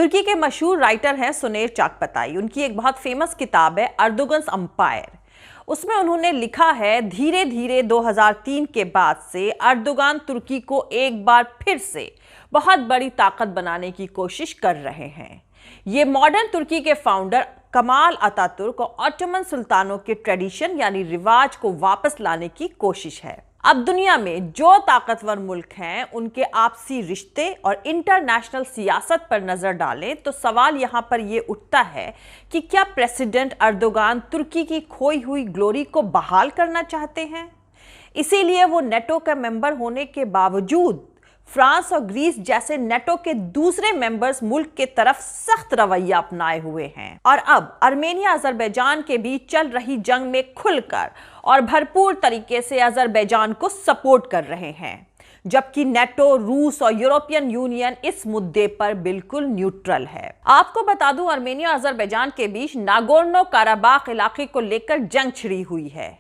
तुर्की के मशहूर राइटर हैं सुनेर चाकपताई। उनकी एक बहुत फेमस किताब है अर्दोगन्स एम्पायर। उसमें उन्होंने लिखा है, धीरे धीरे 2003 के बाद से अर्दोगान तुर्की को एक बार फिर से बहुत बड़ी ताकत बनाने की कोशिश कर रहे हैं। ये मॉडर्न तुर्की के फाउंडर कमाल अतातुर्क और ऑटोमन सुल्तानों के ट्रेडिशन यानी रिवाज को वापस लाने की कोशिश है। अब दुनिया में जो ताकतवर मुल्क हैं, उनके आपसी रिश्ते और इंटरनेशनल सियासत पर नजर डालें तो सवाल यहां पर यह उठता है कि क्या प्रेसिडेंट अर्दोगान तुर्की की खोई हुई ग्लोरी को बहाल करना चाहते हैं? इसीलिए वो नेटो का मेंबर होने के बावजूद फ्रांस और ग्रीस जैसे नेटो के दूसरे मेंबर्स मुल्क के तरफ सख्त रवैया अपनाए हुए हैं और अब आर्मेनिया अजरबैजान के बीच चल रही जंग में खुलकर और भरपूर तरीके से अजरबैजान को सपोर्ट कर रहे हैं, जबकि नेटो, रूस और यूरोपियन यूनियन इस मुद्दे पर बिल्कुल न्यूट्रल है। आपको बता दूं, आर्मेनिया और अजरबैजान के बीच नागोर्नो काराबाख इलाके को लेकर जंग छिड़ी हुई है।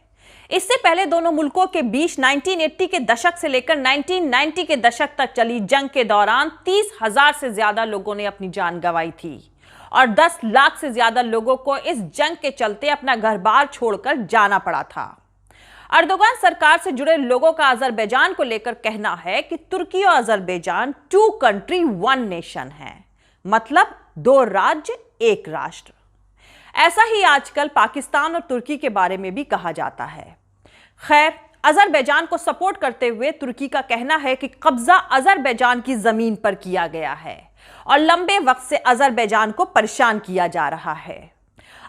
इससे पहले दोनों मुल्कों के बीच 1980 के दशक से लेकर 1990 के दशक तक चली जंग के दौरान 30,000 से ज्यादा लोगों ने अपनी जान गंवाई थी और 10 लाख से ज्यादा लोगों को इस जंग के चलते अपना घर-बार छोड़कर जाना पड़ा था। अर्दोगान सरकार से जुड़े लोगों का अजरबैजान को लेकर कहना है कि तुर्की और अजरबैजान 2 कंट्री 1 नेशन है, मतलब 2 राज्य 1 राष्ट्र। ऐसा ही आजकल पाकिस्तान और तुर्की के बारे में भी कहा जाता है। खैर, अजरबैजान को सपोर्ट करते हुए तुर्की का कहना है कि कब्जा अजरबैजान की जमीन पर किया गया है और लंबे वक्त से अजरबैजान को परेशान किया जा रहा है।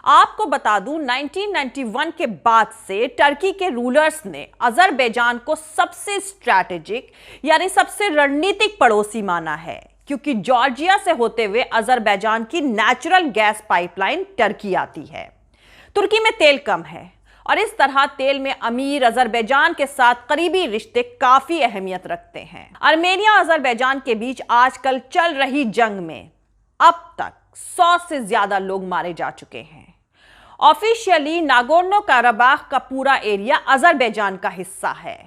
आपको बता दूं, 1991 के बाद से टर्की के रूलर्स ने अजरबैजान को सबसे स्ट्रैटेजिक यानी सबसे रणनीतिक पड़ोसी माना है, क्योंकि जॉर्जिया से होते हुए अजरबैजान की नेचुरल गैस पाइपलाइन टर्की आती है। तुर्की में तेल कम है और इस तरह तेल में अमीर अजरबैजान के साथ करीबी रिश्ते काफी अहमियत रखते हैं। आर्मेनिया और अजरबैजान के बीच आजकल चल रही जंग में अब तक 100 से ज्यादा लोग मारे जा चुके हैं। ऑफिशियली नागोर्नो काराबाख का पूरा एरिया अजरबैजान का हिस्सा है,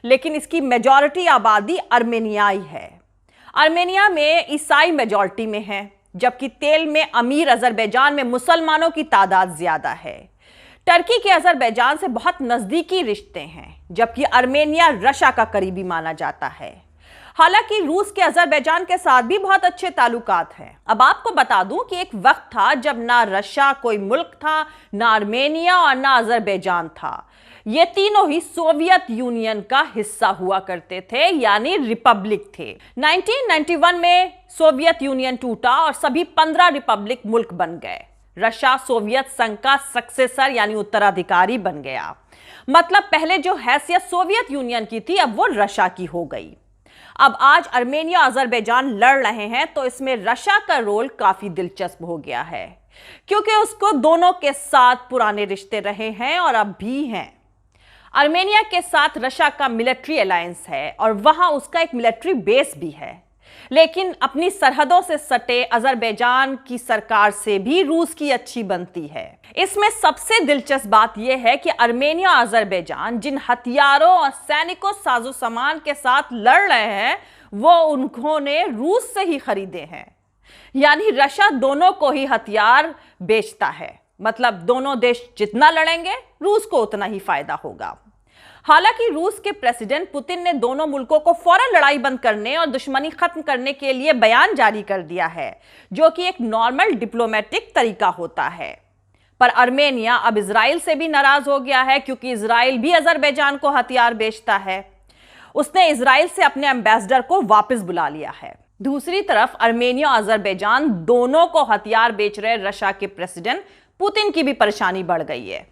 लेकिन इसकी मेजॉरिटी आबादी आर्मेनियाई है। आर्मेनिया में ईसाई मेजॉरिटी में है, जबकि तेल में अमीर अजरबैजान में मुसलमानों की तादाद ज्यादा है। टर्की के अजरबैजान से बहुत नजदीकी रिश्ते हैं, जबकि आर्मेनिया रशिया का करीबी माना जाता है। हालांकि रूस के अजरबैजान के साथ भी बहुत अच्छे ताल्लुकात हैं। अब आपको बता दूं कि एक वक्त था जब ना रशिया कोई मुल्क था, ना आर्मेनिया और ना अजरबैजान था। ये तीनों ही सोवियत यूनियन का हिस्सा हुआ करते थे, यानी रिपब्लिक थे। 1991 में सोवियत यूनियन टूटा और सभी 15 रिपब्लिक मुल्क बन गए। रशिया सोवियत संघ का सक्सेसर यानी उत्तराधिकारी बन गया। मतलब पहले जो हैसियत सोवियत यूनियन की थी, अब वो रशिया की हो गई। अब आज आर्मेनिया और अजरबैजान लड़ रहे हैं तो इसमें रशिया का रोल काफी दिलचस्प हो गया है, क्योंकि उसको दोनों के साथ पुराने रिश्ते रहे हैं और अब भी हैं। आर्मेनिया के साथ रशिया का मिलिट्री अलायंस है और वहां उसका एक मिलिट्री बेस भी है, लेकिन अपनी सरहदों से सटे अजरबैजान की सरकार से भी रूस की अच्छी बनती है। इसमें सबसे दिलचस्प बात यह है कि आर्मेनिया और अजरबैजान जिन हथियारों और सैनिकों साजो सामान के साथ लड़ रहे हैं, वो उन्होंने रूस से ही खरीदे हैं। यानी रशिया दोनों को ही हथियार बेचता है, मतलब दोनों देश जितना लड़ेंगे रूस को उतना ही फायदा होगा। हालांकि रूस के प्रेसिडेंट पुतिन ने दोनों मुल्कों को फौरन लड़ाई बंद करने और दुश्मनी खत्म करने के लिए बयान जारी कर दिया है, जो कि एक नॉर्मल डिप्लोमेटिक तरीका होता है। पर आर्मेनिया अब इजराइल से भी नाराज हो गया है, क्योंकि इजराइल भी अजरबैजान को हथियार बेचता है। उसने इजराइल से अपने एम्बेसडर को वापस बुला लिया है। दूसरी तरफ आर्मेनिया और अजरबैजान दोनों को हथियार बेच रहे रशिया के प्रेसिडेंट पुतिन की भी परेशानी बढ़ गई है।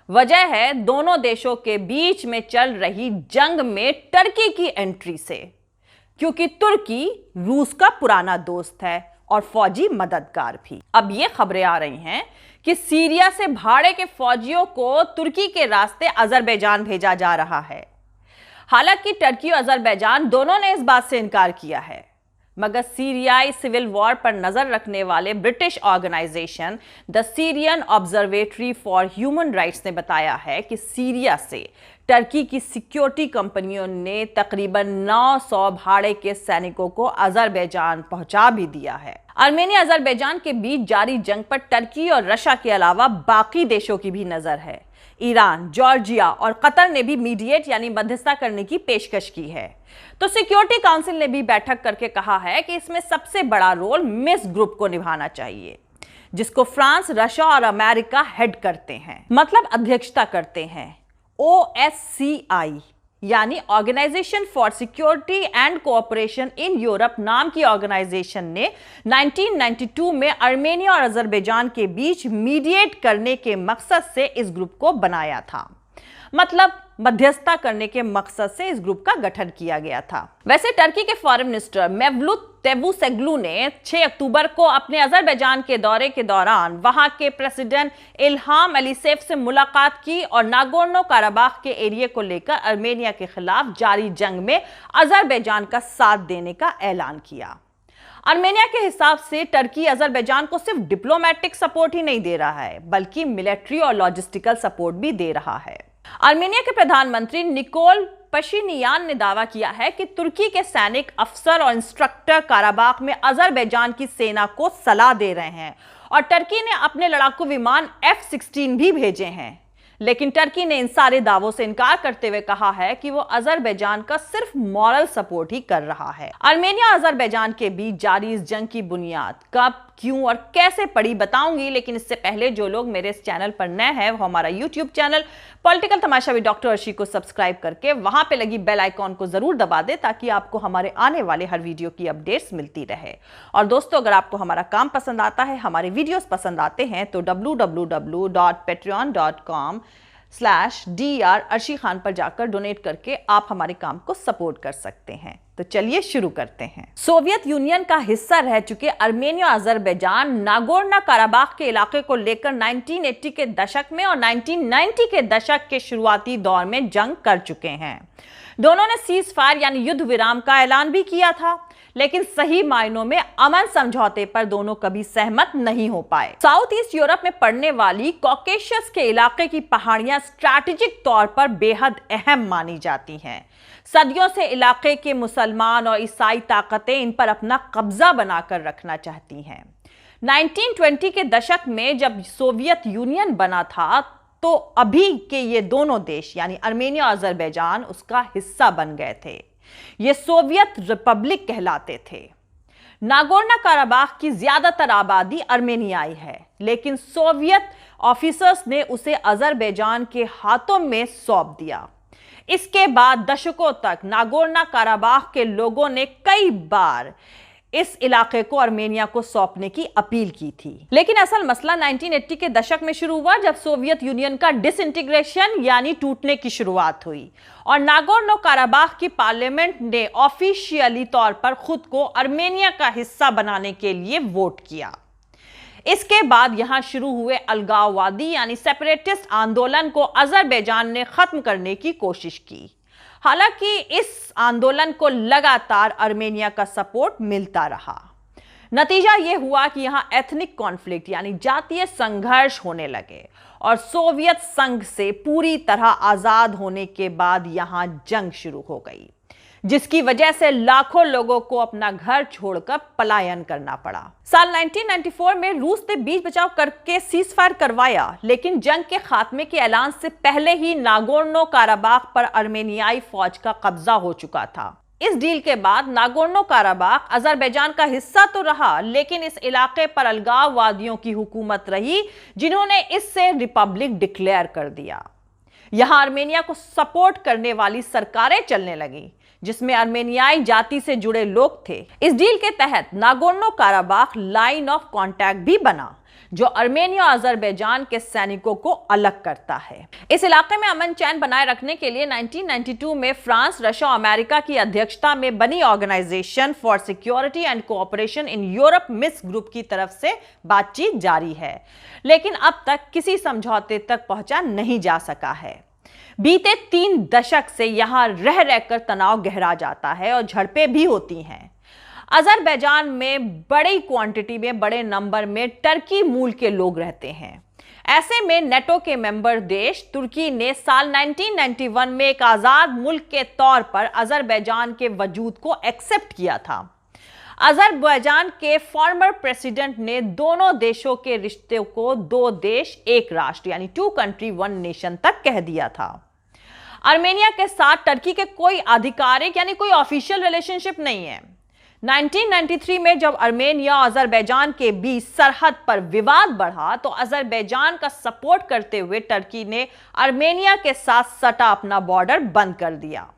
वजह है दोनों देशों के बीच में चल रही जंग में टर्की की एंट्री से, क्योंकि तुर्की रूस का पुराना दोस्त है और फौजी मददगार भी। अब ये खबरें आ रही हैं कि सीरिया से भाड़े के फौजियों को तुर्की के रास्ते अजरबैजान भेजा जा रहा है। हालांकि टर्की और अजरबैजान दोनों ने इस बात से इनकार किया है, मगर सीरियाई सिविल वॉर पर नजर रखने वाले British organisation the Syrian observatory for human rights ने बताया है कि सीरिया से टर्की की सिक्योरिटी कंपनियों ने तकरीबन 900 भाड़े के सैनिकों को अजरबैजान पहुंचा भी दिया है। आर्मेनिया अजरबैजान के बीच जारी जंग पर टर्की और रशिया के अलावा बाकी देशों की भी नजर है। ईरान, जॉर्जिया और कतर ने भी मीडिएट यानी मध्यस्थता करने की पेशकश की है। तो सिक्योरिटी काउंसिल ने भी बैठक करके कहा है कि इसमें सबसे बड़ा रोल मिन्स्क ग्रुप को निभाना चाहिए, जिसको फ्रांस, रशिया और अमेरिका हेड करते हैं, मतलब अध्यक्षता करते हैं। OSCE यानी organisation for security and cooperation in Europe नाम की ऑर्गेनाइजेशन ने 1992 में आर्मेनिया और अजरबैजान के बीच मीडिएट करने के मकसद से इस ग्रुप को बनाया था, मतलब मध्यस्थता करने के मकसद से इस ग्रुप का गठन किया गया था। वैसे टर्की के फॉरेन मिनिस्टर मेवलूत चवुशोग्लू ने 6 अक्टूबर को अपने अजरबैजान के दौरे के दौरान वहां के प्रेसिडेंट इल्हाम अलीयेव से मुलाकात की और नागोर्नो काराबाख के एरिया को लेकर आर्मेनिया के खिलाफ जारी जंग में अजरबैजान का साथ देने का ऐलान किया। आर्मेनिया के हिसाब से टर्की अजरबैजान को सिर्फ डिप्लोमेटिक सपोर्ट ही नहीं दे रहा है, बल्कि मिलिट्री और लॉजिस्टिकल सपोर्ट भी दे रहा है। आर्मेनिया के प्रधानमंत्री निकोल पशिनियान ने दावा किया है कि तुर्की के सैनिक अफसर और इंस्ट्रक्टर काराबाख में अजरबैजान की सेना को सलाह दे रहे हैं और टर्की ने अपने लड़ाकू विमान F-16 भी भेजे हैं। लेकिन टर्की ने इन सारे दावों से इनकार करते हुए कहा है कि वो अजरबैजान का सिर्फ मॉरल सपोर्ट ही कर रहा है। आर्मेनिया और अजरबैजान के बीच जारी इस जंग की बुनियाद कब, क्यों और कैसे पड़ी बताऊंगी, लेकिन इससे पहले जो लोग मेरे इस चैनल पर नए हैं वो हमारा YouTube channel political Tamasha with doctor Arshi को सब्सक्राइब करके वहां पे लगी बेल आइकॉन को जरूर दबा दे, ताकि आपको हमारे आने वाले हर वीडियो की अपडेट्स मिलती रहे। और दोस्तों, अगर आपको हमारा काम पसंद आता है, हमारे वीडियोस पसंद आते हैं, तो www.patreon.com/dr अर्शी खान पर जाकर डोनेट करके आप हमारे काम को सपोर्ट कर सकते हैं। तो चलिए शुरू करते हैं। सोवियत यूनियन का हिस्सा रह चुके आर्मेनिया और अजरबैजान नागोर्नो काराबाख के इलाके को लेकर 1980 के दशक में और 1990 के दशक के शुरुआती दौर में जंग कर चुके हैं। दोनों ने सीज फायर यानी युद्ध विराम का ऐलान भी किया था, लेकिन सही मायनों में अमन समझौते पर दोनों कभी सहमत नहीं हो पाए। साउथ ईस्ट यूरोप में पड़ने वाली कॉकेशस के इलाके की पहाड़ियां स्ट्रैटेजिक तौर पर बेहद अहम मानी जाती हैं। सदियों से इलाके के मुसलमान और ईसाई ताकतें इन पर अपना कब्जा बनाकर रखना चाहती हैं। 1920 के दशक में जब सोवियत यूनियन बना था, तो अभी के ये दोनों देश यानी आर्मेनिया और अजरबैजान उसका हिस्सा बन गए थे। ये सोवियत रिपब्लिक कहलाते थे। नागोर्नो काराबाख की ज्यादातर आबादी आर्मेनियाई है, लेकिन सोवियत ऑफिसर्स ने उसे अजरबैजान के हाथों में सौंप दिया। इसके बाद दशकों तक नागोर्नो काराबाख के लोगों ने कई बार इस इलाके को आर्मेनिया को सौंपने की अपील की थी, लेकिन असल मसला 1980 के दशक में शुरू हुआ, जब सोवियत यूनियन का डिसइंटीग्रेशन यानी टूटने की शुरुआत हुई और नागोर्नो काराबाख की पार्लियामेंट ने ऑफिशियली तौर पर खुद को आर्मेनिया का हिस्सा बनाने के लिए वोट किया। इसके बाद यहां शुरू हुए अलगाववादी यानी सेपरेटिस्ट आंदोलन को अजरबैजान ने खत्म करने की कोशिश की। हालांकि इस आंदोलन को लगातार आर्मेनिया का सपोर्ट मिलता रहा। नतीजा यह हुआ कि यहां एथनिक कॉन्फ्लिक्ट यानी जातीय संघर्ष होने लगे और सोवियत संघ से पूरी तरह आजाद होने के बाद यहां जंग शुरू हो गई, जिसकी वजह से लाखों लोगों को अपना घर छोड़कर पलायन करना पड़ा। साल 1994 में रूस ने बीच बचाव करके सीज फायर करवाया, लेकिन जंग के खात्मे के ऐलान से पहले ही नागोर्नो काराबाख पर आर्मेनियाई फौज का कब्जा हो चुका था। इस डील के बाद नागोर्नो काराबाख अजरबैजान का हिस्सा तो रहा, लेकिन इस इलाके पर अलगाववादियों की हुकूमत रही, जिन्होंने इससे रिपब्लिक डिक्लेयर कर दिया। यहां आर्मेनिया को सपोर्ट करने वाली सरकारें चलने लगी, जिसमें आर्मेनियाई जाति से जुड़े लोग थे। इस डील के तहत Nagorno Karabakh line of contact भी बना, जो आर्मेनिया और अजरबैजान के सैनिकों को अलग करता है। इस इलाके में अमन चैन बनाए रखने के लिए 1992 में फ्रांस, रशिया और अमेरिका की अध्यक्षता में बनी organisation for security and cooperation in Europe Minsk group की तरफ से बातचीत जारी है, लेकिन अब तक किसी समझौते तक पहुंचा नहीं जा सका है। बीते 3 दशक से यहां रह रहकर तनाव गहरा जाता है और झड़पें भी होती हैं। अजरबैजान में बड़ी क्वांटिटी में, बड़े नंबर में टर्की मूल के लोग रहते हैं। ऐसे में नेटो के मेंबर देश तुर्की ने साल 1991 में एक आजाद मुल्क के तौर पर अजरबैजान के वजूद को एक्सेप्ट किया था। अजरबैजान के फॉर्मर प्रेसिडेंट ने दोनों देशों के रिश्ते को दो देश एक राष्ट्र यानी 2 कंट्री 1 नेशन तक कह दिया था। आर्मेनिया के साथ टर्की के कोई आधिकारिक यानी कोई ऑफिशियल रिलेशनशिप नहीं है। 1993 में जब आर्मेनिया और अजरबैजान के बीच सरहद पर विवाद बढ़ा तो अजरबैजान का सपोर्ट करते हुए टर्की ने आर्मेनिया के साथ सटा अपना बॉर्डर बंद कर दिया।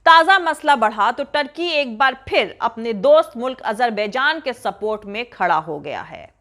ताजा मसला बढ़ा तो टर्की एक बार फिर अपने दोस्त मुल्क अजरबैजान के सपोर्ट में खड़ा हो गया है।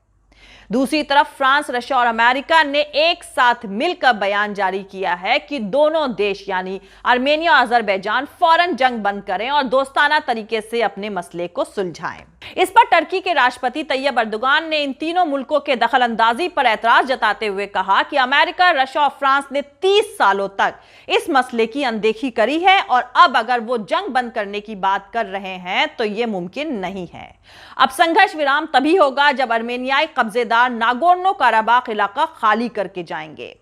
दूसरी तरफ फ्रांस, रशिया और अमेरिका ने एक साथ मिलकर बयान जारी किया है कि दोनों देश यानी आर्मेनिया और अजरबैजान फौरन जंग बंद करें और दोस्ताना तरीके से अपने मसले को सुलझाएं। इस पर टर्की के राष्ट्रपति तैयब अर्दोगान ने इन तीनों मुल्कों के दखलंदाजी पर एतराज जताते हुए कहा कि अमेरिका, रशिया और फ्रांस ने 30 सालों तक इस मसले की अनदेखी करी है और अब अगर वो जंग बंद करने की बात कर रहे हैं तो ये मुमकिन नहीं है। अब संघर्ष विराम तभी होगा जब आर्मेनियाई कब्जेदार नागोर्नो काराबाख इलाका खाली करके जाएंगे।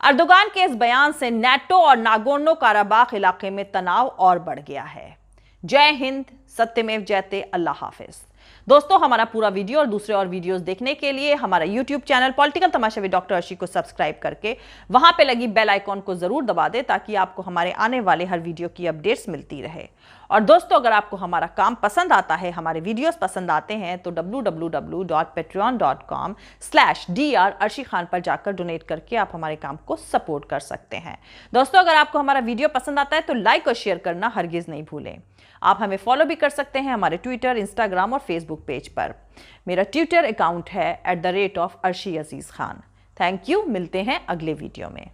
अर्दोगान के इस बयान से नेटो और नागोर्नो काराबाख इलाके में तनाव और बढ़ गया है। जय हिंद, सत्यमेव जयते, अल्लाह हाफिज। दोस्तों, हमारा पूरा वीडियो और दूसरे और वीडियोस देखने के लिए हमारा YouTube channel political Tamasha with doctor Arshi को सब्सक्राइब करके वहां पे लगी बेल आइकॉन को जरूर दबा दें ताकि आपको हमारे आने वाले हर वीडियो की अपडेट्स मिलती रहे। और दोस्तों, अगर आपको हमारा काम पसंद आता है, हमारे वीडियोस पसंद आते हैं तो www.patreon.com/dr अर्शी खान पर जाकर डोनेट करके आप हमारे काम को सपोर्ट कर सकते हैं। दोस्तों, अगर आपको हमारा वीडियो पसंद आता है तो लाइक और शेयर करना हरगिज नहीं भूलें। आप हमें फॉलो भी कर सकते हैं हमारे ट्विटर, इंस्टाग्राम और फेसबुक पेज पर। मेरा ट्विटर अकाउंट है @arshi_aziz Khan। Thank you. मिलते हैं अगले वीडियो में।